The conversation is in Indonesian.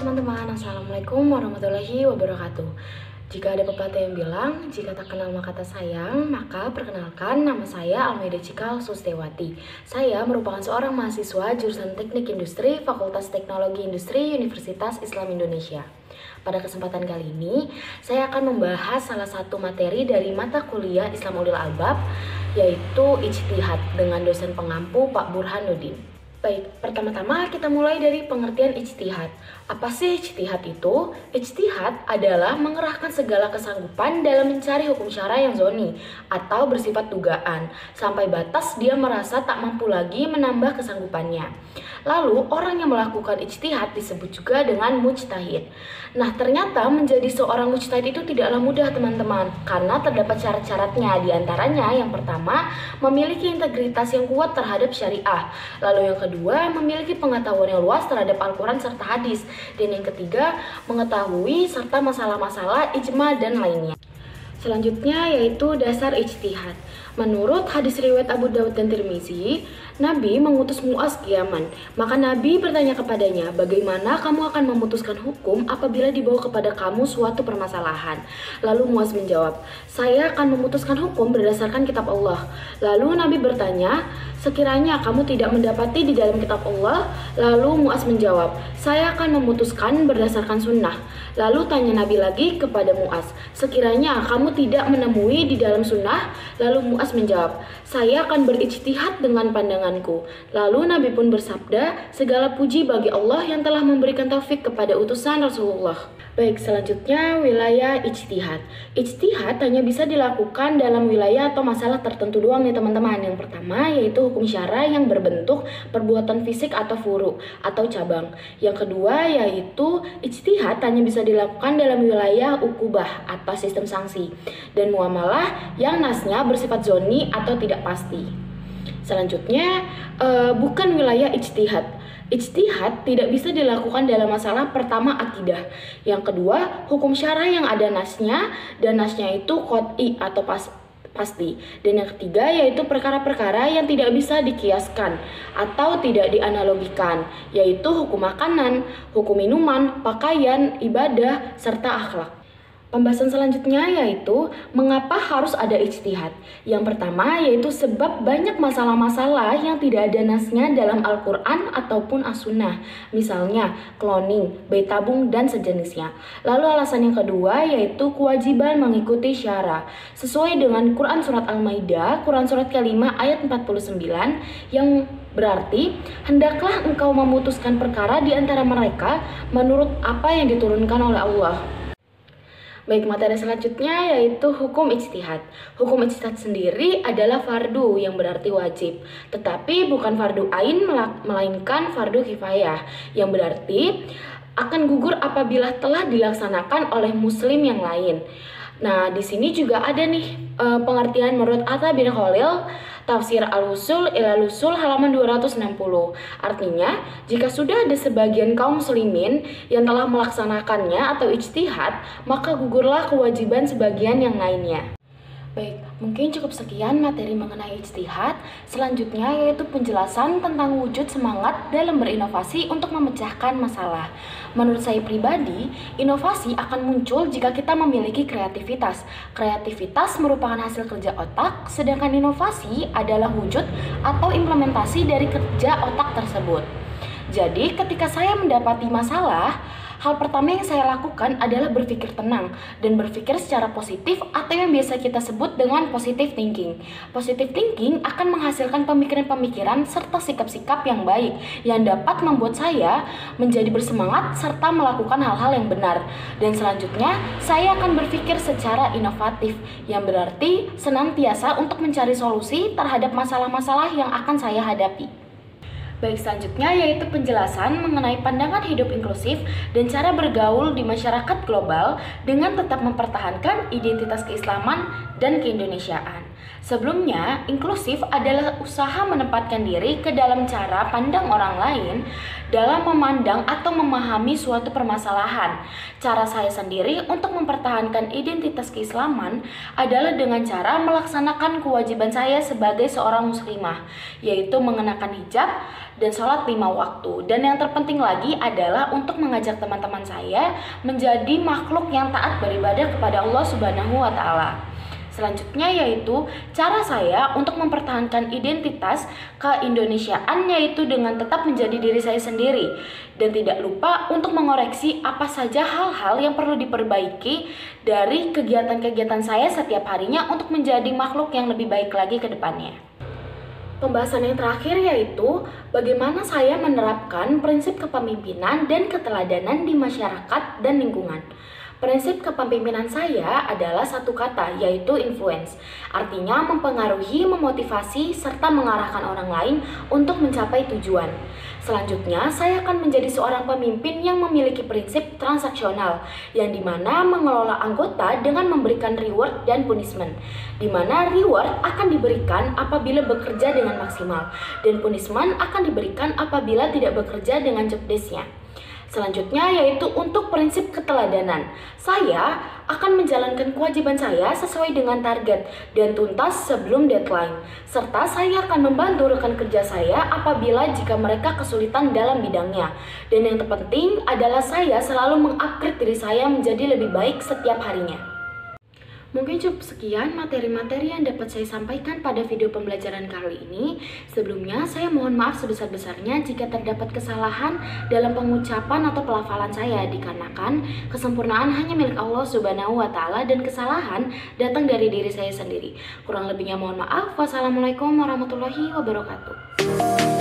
teman-teman, Assalamualaikum warahmatullahi wabarakatuh. Jika ada pepatah yang bilang, jika tak kenal maka tak sayang, maka perkenalkan, nama saya Almeida Cikal Sustewati. Saya merupakan seorang mahasiswa jurusan Teknik Industri, Fakultas Teknologi Industri, Universitas Islam Indonesia. Pada kesempatan kali ini, saya akan membahas salah satu materi dari mata kuliah Islam Ulil Albab, yaitu Ijtihad dengan dosen pengampu Pak Burhanuddin. Baik, pertama-tama kita mulai dari pengertian ijtihad. Apa sih ijtihad itu? Ijtihad adalah mengerahkan segala kesanggupan dalam mencari hukum syara yang zoni atau bersifat dugaan, sampai batas dia merasa tak mampu lagi menambah kesanggupannya. Lalu, orang yang melakukan ijtihad disebut juga dengan mujtahid. Nah, ternyata menjadi seorang mujtahid itu tidaklah mudah, teman-teman, karena terdapat syarat-syaratnya. Di antaranya, yang pertama, memiliki integritas yang kuat terhadap syariah. Lalu yang kedua, memiliki pengetahuan yang luas terhadap Al-Quran serta hadis. Dan yang ketiga, mengetahui serta masalah-masalah ijma dan lainnya. Selanjutnya yaitu dasar ijtihad. Menurut hadis riwayat Abu Daud dan Tirmizi, Nabi mengutus Mu'az ke Yaman. Maka Nabi bertanya kepadanya, bagaimana kamu akan memutuskan hukum apabila dibawa kepada kamu suatu permasalahan? Lalu Mu'az menjawab, saya akan memutuskan hukum berdasarkan kitab Allah. Lalu Nabi bertanya, sekiranya kamu tidak mendapati di dalam kitab Allah? Lalu Mu'az menjawab, saya akan memutuskan berdasarkan sunnah. Lalu tanya Nabi lagi kepada Mu'az, sekiranya kamu tidak menemui di dalam sunnah? Lalu Mu'az menjawab, saya akan berijtihad dengan pandanganku. Lalu Nabi pun bersabda, segala puji bagi Allah yang telah memberikan taufik kepada utusan Rasulullah. Baik, selanjutnya wilayah ijtihad. Ijtihad hanya bisa dilakukan dalam wilayah atau masalah tertentu doang nih teman-teman. Yang pertama yaitu hukum syara yang berbentuk perbuatan fisik atau furu atau cabang. Yang kedua yaitu ijtihad hanya bisa dilakukan dalam wilayah ukubah atau sistem sanksi. Dan muamalah yang nasnya bersifat zoni atau tidak pasti. Selanjutnya bukan wilayah ijtihad. Ijtihad tidak bisa dilakukan dalam masalah pertama akidah. Yang kedua, hukum syara yang ada nasnya dan nasnya itu qot'i atau pasti. Dan yang ketiga yaitu perkara-perkara yang tidak bisa dikiaskan atau tidak dianalogikan, yaitu hukum makanan, hukum minuman, pakaian, ibadah, serta akhlak. Pembahasan selanjutnya yaitu mengapa harus ada ijtihad. Yang pertama yaitu sebab banyak masalah-masalah yang tidak ada nasnya dalam Al-Quran ataupun As-Sunnah. Misalnya cloning, bayi tabung, dan sejenisnya. Lalu alasan yang kedua yaitu kewajiban mengikuti syara. Sesuai dengan Quran Surat Al-Maidah, Quran Surat ke-5 ayat 49 yang berarti hendaklah engkau memutuskan perkara di antara mereka menurut apa yang diturunkan oleh Allah. Baik, materi selanjutnya yaitu hukum ijtihad. Hukum ijtihad sendiri adalah fardu yang berarti wajib, tetapi bukan fardu ain melainkan fardu kifayah yang berarti akan gugur apabila telah dilaksanakan oleh muslim yang lain. Nah, di sini juga ada nih pengertian menurut Atta bin Khalil, Tafsir Al-Usul ilal Usul halaman 260. Artinya, jika sudah ada sebagian kaum muslimin yang telah melaksanakannya atau ijtihad, maka gugurlah kewajiban sebagian yang lainnya. Baik, mungkin cukup sekian materi mengenai ijtihad. Selanjutnya yaitu penjelasan tentang wujud semangat dalam berinovasi untuk memecahkan masalah. Menurut saya pribadi, inovasi akan muncul jika kita memiliki kreativitas. Kreativitas merupakan hasil kerja otak, sedangkan inovasi adalah wujud atau implementasi dari kerja otak tersebut. Jadi, ketika saya mendapati masalah, hal pertama yang saya lakukan adalah berpikir tenang dan berpikir secara positif atau yang biasa kita sebut dengan positive thinking. Positive thinking akan menghasilkan pemikiran-pemikiran serta sikap-sikap yang baik yang dapat membuat saya menjadi bersemangat serta melakukan hal-hal yang benar. Dan selanjutnya, saya akan berpikir secara inovatif yang berarti senantiasa untuk mencari solusi terhadap masalah-masalah yang akan saya hadapi. Baik, selanjutnya yaitu penjelasan mengenai pandangan hidup inklusif dan cara bergaul di masyarakat global dengan tetap mempertahankan identitas keislaman dan keindonesiaan. Sebelumnya, inklusif adalah usaha menempatkan diri ke dalam cara pandang orang lain dalam memandang atau memahami suatu permasalahan. Cara saya sendiri untuk mempertahankan identitas keislaman adalah dengan cara melaksanakan kewajiban saya sebagai seorang muslimah, yaitu mengenakan hijab dan sholat 5 waktu. Dan yang terpenting lagi adalah untuk mengajak teman-teman saya menjadi makhluk yang taat beribadah kepada Allah Subhanahu wa Ta'ala. Selanjutnya yaitu cara saya untuk mempertahankan identitas keindonesiaan, yaitu dengan tetap menjadi diri saya sendiri dan tidak lupa untuk mengoreksi apa saja hal-hal yang perlu diperbaiki dari kegiatan-kegiatan saya setiap harinya untuk menjadi makhluk yang lebih baik lagi ke depannya. Pembahasan yang terakhir yaitu bagaimana saya menerapkan prinsip kepemimpinan dan keteladanan di masyarakat dan lingkungan. Prinsip kepemimpinan saya adalah satu kata, yaitu influence. Artinya mempengaruhi, memotivasi, serta mengarahkan orang lain untuk mencapai tujuan. Selanjutnya, saya akan menjadi seorang pemimpin yang memiliki prinsip transaksional, yang dimana mengelola anggota dengan memberikan reward dan punishment, dimana reward akan diberikan apabila bekerja dengan maksimal, dan punishment akan diberikan apabila tidak bekerja dengan job desk-nya. Selanjutnya yaitu untuk prinsip keteladanan. Saya akan menjalankan kewajiban saya sesuai dengan target dan tuntas sebelum deadline. Serta saya akan membantu rekan kerja saya apabila jika mereka kesulitan dalam bidangnya. Dan yang terpenting adalah saya selalu mengupgrade diri saya menjadi lebih baik setiap harinya. Mungkin cukup sekian materi-materi yang dapat saya sampaikan pada video pembelajaran kali ini. Sebelumnya, saya mohon maaf sebesar-besarnya jika terdapat kesalahan dalam pengucapan atau pelafalan saya, dikarenakan kesempurnaan hanya milik Allah Subhanahu wa Ta'ala dan kesalahan datang dari diri saya sendiri. Kurang lebihnya mohon maaf. Wassalamualaikum warahmatullahi wabarakatuh.